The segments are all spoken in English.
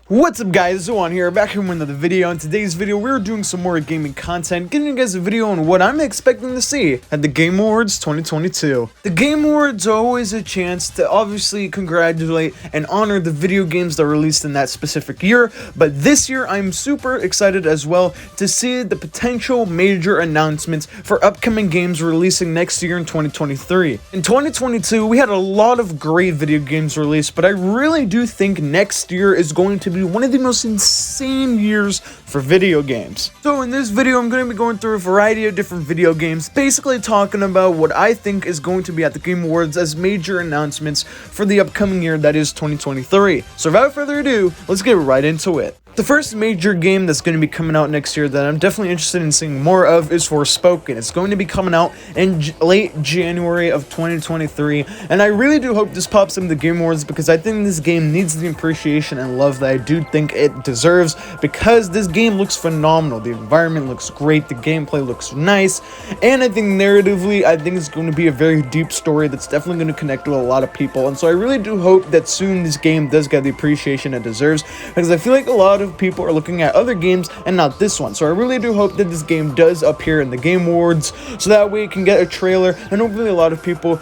What's up guys, Zoan here, back here with another video. In today's video, we're doing some more gaming content, giving you guys a video on what I'm expecting to see at the Game Awards 2022. The Game Awards are always a chance to obviously congratulate and honor the video games that were released in that specific year, but this year I'm super excited as well to see the potential major announcements for upcoming games releasing next year in 2023. In 2022, we had a lot of great video games released, but I really do think next year is going to be one of the most insane years for video games. So in this video, I'm going to be going through a variety of different video games, basically talking about what I think is going to be at the Game Awards as major announcements for the upcoming year, that is 2023. So without further ado, let's get right into it. The first major game that's going to be coming out next year that I'm definitely interested in seeing more of is Forspoken. It's going to be coming out in late January of 2023, and I really do hope this pops in the Game Awards because I think this game needs the appreciation and love that I do think it deserves, because this game looks phenomenal. The environment looks great, the gameplay looks nice, and I think narratively, I think it's going to be a very deep story that's definitely going to connect with a lot of people, and so I really do hope that soon this game does get the appreciation it deserves, because I feel like a lot of people are looking at other games and not this one. So I really do hope that this game does appear in the Game Awards, so that way it can get a trailer, and hopefully a lot of people,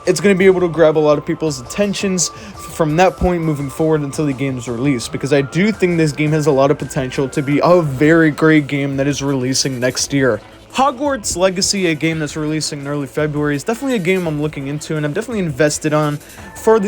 it's going to be able to grab a lot of people's attentions from that point moving forward until the game's released, because I do think this game has a lot of potential to be a very great game that is releasing next year. Hogwarts Legacy, a game that's releasing in early February, is definitely a game I'm looking into and I'm definitely invested on for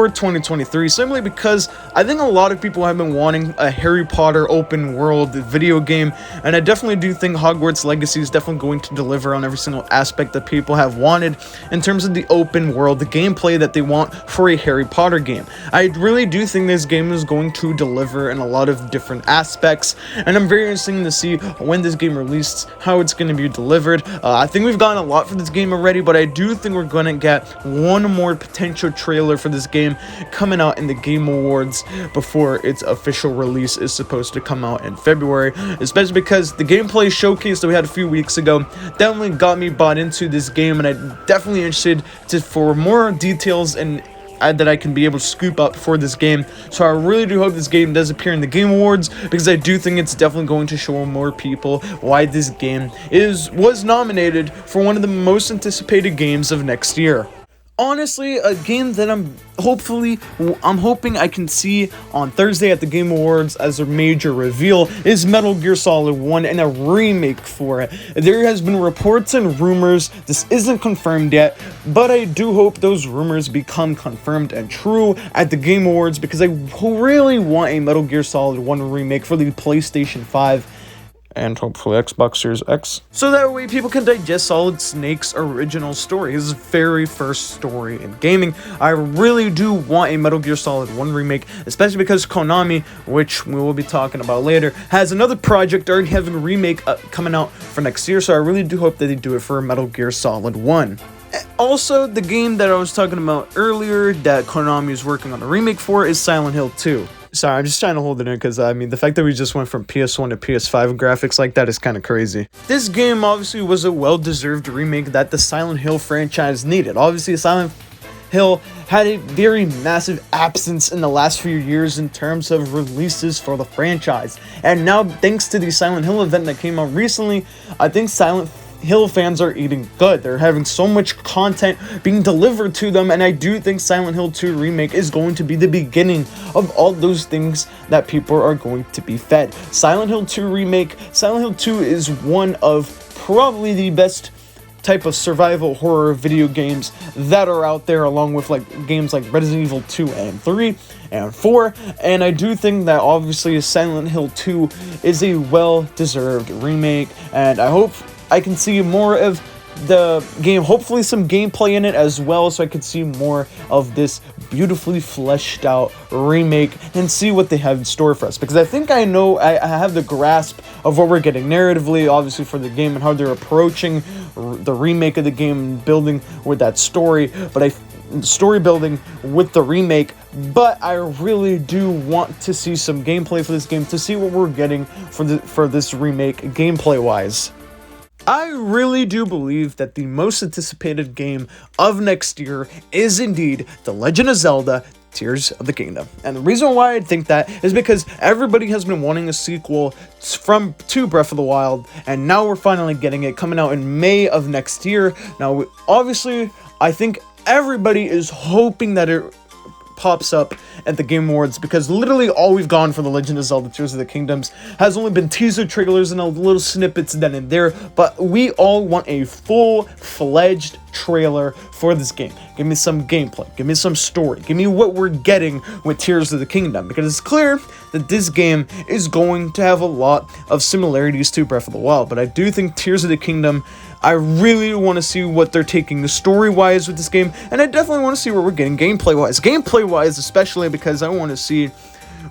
2023, simply because I think a lot of people have been wanting a Harry Potter open world video game, and I definitely do think Hogwarts Legacy is definitely going to deliver on every single aspect that people have wanted in terms of the open world, the gameplay that they want for a Harry Potter game. I really do think this game is going to deliver in a lot of different aspects, and I'm very interested to see when this game releases, how it's going to be delivered. I think we've gotten a lot for this game already, but I do think we're going to get one more potential trailer for this game coming out in the Game Awards before its official release is supposed to come out in February, especially because the gameplay showcase that we had a few weeks ago definitely got me bought into this game, and I'm definitely interested for more details and that I can be able to scoop up for this game. So I really do hope this game does appear in the Game Awards, because I do think it's definitely going to show more people why this game was nominated for one of the most anticipated games of next year. Honestly, a game that I'm hoping I can see on Thursday at the Game Awards as a major reveal is Metal Gear Solid 1 and a remake for it. There has been reports and rumors, this isn't confirmed yet, but I do hope those rumors become confirmed and true at the Game Awards, because I really want a Metal Gear Solid 1 remake for the PlayStation 5 and hopefully Xbox Series X, so that way people can digest Solid Snake's original story, his very first story in gaming. I really do want a Metal Gear Solid 1 remake, especially because Konami, which we will be talking about later, has another project already having a remake coming out for next year, so I really do hope that they do it for Metal Gear Solid 1. Also, the game that I was talking about earlier that Konami is working on a remake for is Silent Hill 2. Sorry, I'm just trying to hold it in because, I mean, the fact that we just went from PS1 to PS5 graphics like that is kind of crazy. This game obviously was a well-deserved remake that the Silent Hill franchise needed. Obviously, Silent Hill had a very massive absence in the last few years in terms of releases for the franchise. And now, thanks to the Silent Hill event that came out recently, I think Silent Hill fans are eating good. They're having so much content being delivered to them, and I do think Silent Hill 2 Remake is going to be the beginning of all those things that people are going to be fed. Silent Hill 2 Remake, Silent Hill 2 is one of probably the best type of survival horror video games that are out there, along with games like Resident Evil 2 and 3 and 4, and I do think that obviously Silent Hill 2 is a well-deserved remake, and I hope I can see more of the game, hopefully some gameplay in it as well, so I could see more of this beautifully fleshed out remake and see what they have in store for us, because I think I have the grasp of what we're getting narratively, obviously, for the game and how they're approaching the remake of the game, building with that story, story building with the remake, but I really do want to see some gameplay for this game to see what we're getting for this remake gameplay wise. I really do believe that the most anticipated game of next year is indeed The Legend of Zelda Tears of the Kingdom. And the reason why I think that is because everybody has been wanting a sequel to Breath of the Wild, and now we're finally getting it, coming out in May of next year. Now, obviously, I think everybody is hoping that it pops up at the Game Awards, because literally all we've gone for The Legend of Zelda Tears of the Kingdoms has only been teaser trailers and a little snippets then and there, but we all want a full-fledged trailer for this game. Give me some gameplay, give me some story, give me what we're getting with Tears of the Kingdom, because it's clear that this game is going to have a lot of similarities to Breath of the Wild, but I do think Tears of the Kingdom, I really want to see what they're taking the story-wise with this game, and I definitely want to see where we're getting gameplay-wise. Gameplay-wise, especially because I want to see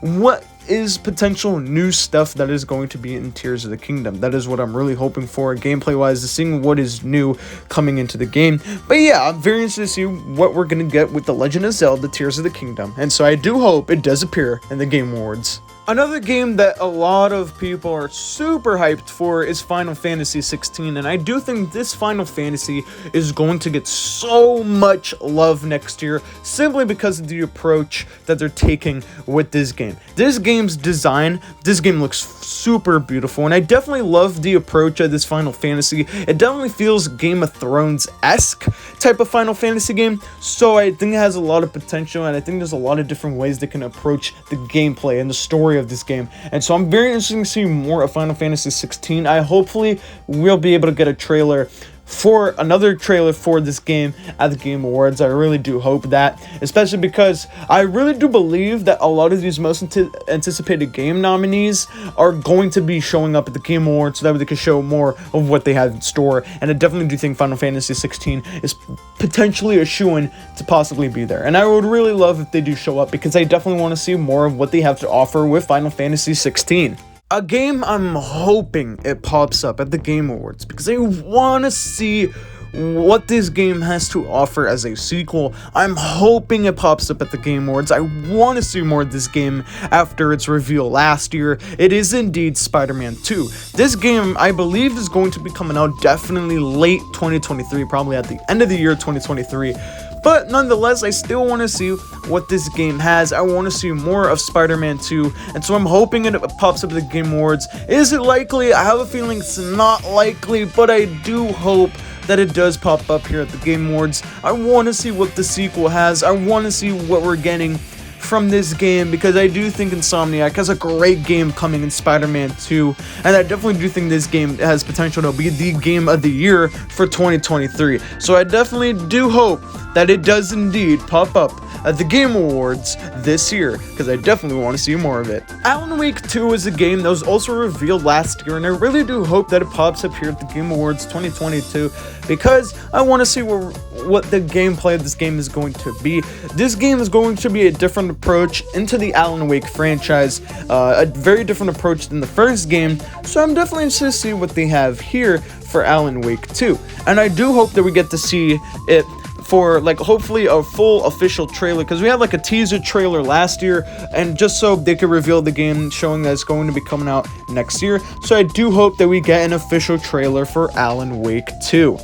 what is potential new stuff that is going to be in Tears of the Kingdom. That is what I'm really hoping for, gameplay-wise, is seeing what is new coming into the game. But yeah, I'm very interested to see what we're going to get with The Legend of Zelda Tears of the Kingdom, and so I do hope it does appear in the Game Awards. Another game that a lot of people are super hyped for is Final Fantasy 16, and I do think this Final Fantasy is going to get so much love next year simply because of the approach that they're taking with this game. This game's design, this game looks super beautiful, and I definitely love the approach of this Final Fantasy. It definitely feels Game of Thrones-esque type of Final Fantasy game, so I think it has a lot of potential, and I think there's a lot of different ways they can approach the gameplay and the story of this game, and so I'm very interested to see more of Final Fantasy 16. I hopefully will be able to get a trailer for another trailer for this game at the Game Awards. I really do hope that, especially because I really do believe that a lot of these most anticipated game nominees are going to be showing up at the Game Awards so that they can show more of what they have in store, and I definitely do think Final Fantasy 16 is potentially a shoo-in to possibly be there, and I would really love if they do show up, because I definitely want to see more of what they have to offer with Final Fantasy 16. A game I'm hoping it pops up at the Game Awards, because I want to see what this game has to offer as a sequel. I'm hoping it pops up at the Game Awards. I want to see more of this game after its reveal last year. It is indeed Spider-Man 2. This game, I believe, is going to be coming out definitely late 2023, probably at the end of the year 2023. But nonetheless, I still want to see what this game has. I want to see more of Spider-Man 2, and so I'm hoping it pops up at the Game Awards. Is it likely? I have a feeling it's not likely, but I do hope that it does pop up here at the Game Awards. I want to see what the sequel has. I want to see what we're getting from this game, because I do think Insomniac has a great game coming in Spider-Man 2, and I definitely do think this game has potential to be the game of the year for 2023. So I definitely do hope that it does indeed pop up at the Game Awards this year, because I definitely want to see more of it. Alan Wake 2 is a game that was also revealed last year, and I really do hope that it pops up here at the Game Awards 2022, because I want to see what the gameplay of this game is going to be. This game is going to be a different approach into the Alan Wake franchise, a very different approach than the first game, so I'm definitely interested to see what they have here for Alan Wake 2, and I do hope that we get to see it for, like, hopefully a full official trailer, because we had like a teaser trailer last year, and just so they could reveal the game, showing that it's going to be coming out next year. So I do hope that we get an official trailer for Alan Wake 2.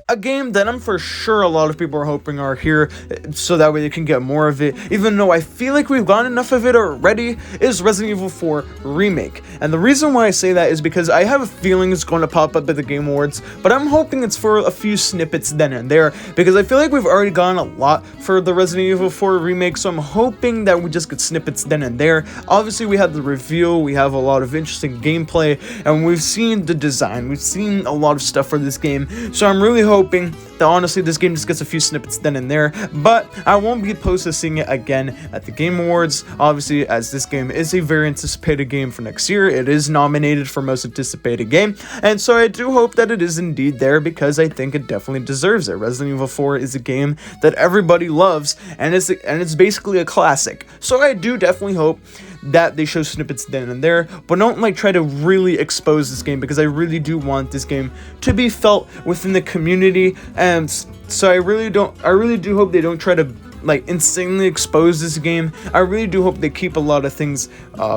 A game that I'm for sure a lot of people are hoping are here, so that way they can get more of it, even though I feel like we've gotten enough of it already, is Resident Evil 4 Remake. And the reason why I say that is because I have a feeling it's going to pop up at the Game Awards, but I'm hoping it's for a few snippets then and there, because I feel like we've already gotten a lot for the Resident Evil 4 Remake, so I'm hoping that we just get snippets then and there. Obviously, we have the reveal, we have a lot of interesting gameplay, and we've seen the design, we've seen a lot of stuff for this game, so I'm really hoping that honestly this game just gets a few snippets then and there, but I won't be opposed to seeing it again at the Game Awards, obviously, as this game is a very anticipated game for next year. It is nominated for most anticipated game, and so I do hope that it is indeed there, because I think it definitely deserves it. Resident Evil 4 is a game that everybody loves, and it's basically a classic, so I do definitely hope that they show snippets then and there, but don't like try to really expose this game, because I really do want this game to be felt within the community, and so I really do hope they don't try to like insanely expose this game. I really do hope they keep a lot of things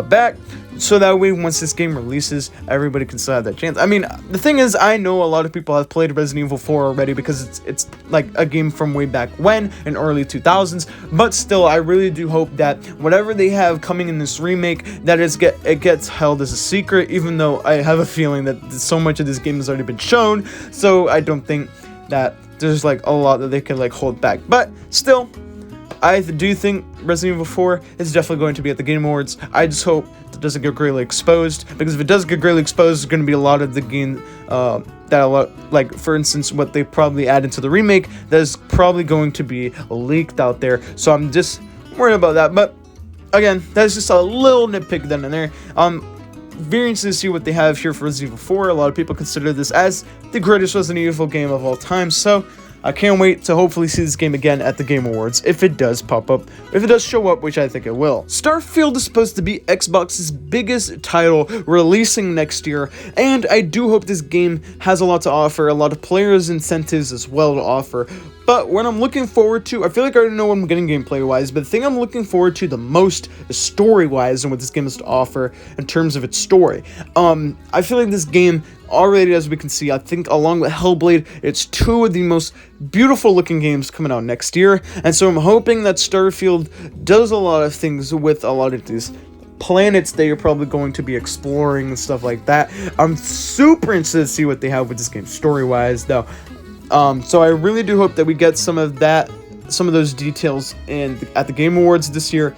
back, so that way once this game releases, everybody can still have that chance. I mean, the thing is, I know a lot of people have played Resident Evil 4 already because it's like a game from way back when, in early 2000s, but still, I really do hope that whatever they have coming in this remake, that it gets held as a secret, even though I have a feeling that so much of this game has already been shown, so I don't think that there's like a lot that they can like hold back. But still, I do think Resident Evil 4 is definitely going to be at the Game Awards. I just hope it doesn't get greatly exposed, because if it does get greatly exposed, there's going to be a lot of the game like, for instance, what they probably add into the remake that is probably going to be leaked out there. So I'm just worried about that. But again, that's just a little nitpick then and there. Very interested to see what they have here for Resident Evil 4. A lot of people consider this as the greatest Resident Evil game of all time, so I can't wait to hopefully see this game again at the Game Awards, if it does pop up, if it does show up, which I think it will. Starfield is supposed to be Xbox's biggest title releasing next year, and I do hope this game has a lot to offer, a lot of players' incentives as well to offer. But what I'm looking forward to, I feel like I already know what I'm getting gameplay-wise, but the thing I'm looking forward to the most is story-wise and what this game has to offer in terms of its story. I feel like this game, already as we can see, I think along with Hellblade, it's two of the most beautiful-looking games coming out next year, and so I'm hoping that Starfield does a lot of things with a lot of these planets that you're probably going to be exploring and stuff like that. I'm super interested to see what they have with this game story-wise, though. So I really do hope that we get some of those details at the Game Awards this year,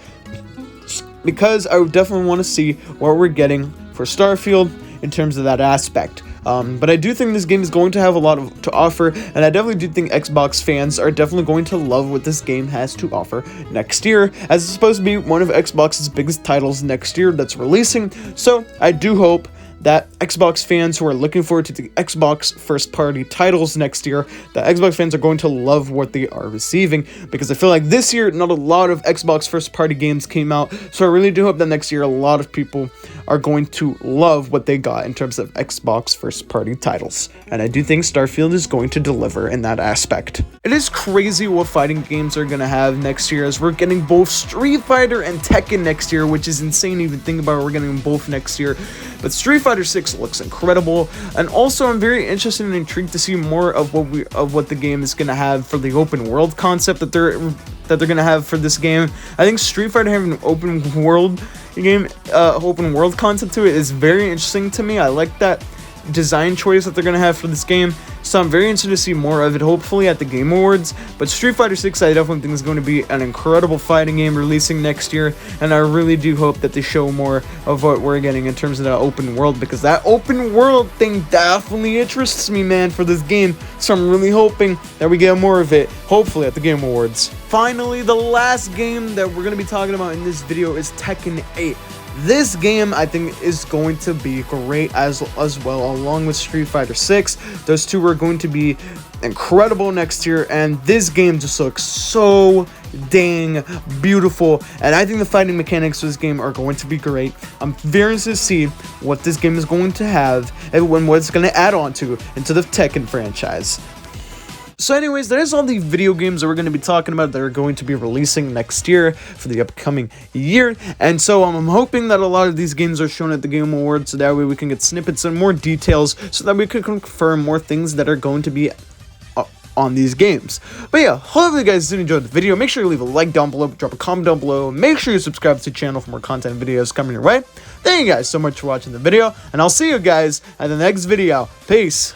because I would definitely want to see what we're getting for Starfield in terms of that aspect. But I do think this game is going to have a lot to offer, and I definitely do think Xbox fans are definitely going to love what this game has to offer next year, as it's supposed to be one of Xbox's biggest titles next year that's releasing. So I do hope that Xbox fans who are looking forward to the Xbox first-party titles next year, that Xbox fans are going to love what they are receiving, because I feel like this year, not a lot of Xbox first-party games came out, so I really do hope that next year a lot of people are going to love what they got in terms of Xbox first-party titles, and I do think Starfield is going to deliver in that aspect. It is crazy what fighting games are going to have next year, as we're getting both Street Fighter and Tekken next year, which is insane to even think about. We're getting them both next year, but Street Fighter 6 looks incredible, and also I'm very interested and intrigued to see more of what the game is going to have for the open world concept that they're going to have for this game. I think Street Fighter having an open world concept to it is very interesting to me. I like that design choice that they're going to have for this game, so I'm very interested to see more of it, hopefully at the Game Awards. But Street Fighter 6 I definitely think is going to be an incredible fighting game releasing next year, and I really do hope that they show more of what we're getting in terms of that open world, because that open world thing definitely interests me, man, for this game. So I'm really hoping that we get more of it, hopefully at the Game Awards. Finally, the last game that we're going to be talking about in this video is Tekken 8. This game, I think, is going to be great as well, along with Street Fighter 6. Those two are going to be incredible next year, and this game just looks so dang beautiful, and I think the fighting mechanics of this game are going to be great. I'm very interested to see what this game is going to have and what it's going to add on to into the Tekken franchise. So anyways, that is all the video games that we're going to be talking about that are going to be releasing next year for the upcoming year. And so I'm hoping that a lot of these games are shown at the Game Awards, so that way we can get snippets and more details, so that we can confirm more things that are going to be on these games. But yeah, hopefully you guys did enjoy the video. Make sure you leave a like down below, drop a comment down below, make sure you subscribe to the channel for more content videos coming your way. Thank you guys so much for watching the video, and I'll see you guys at the next video. Peace.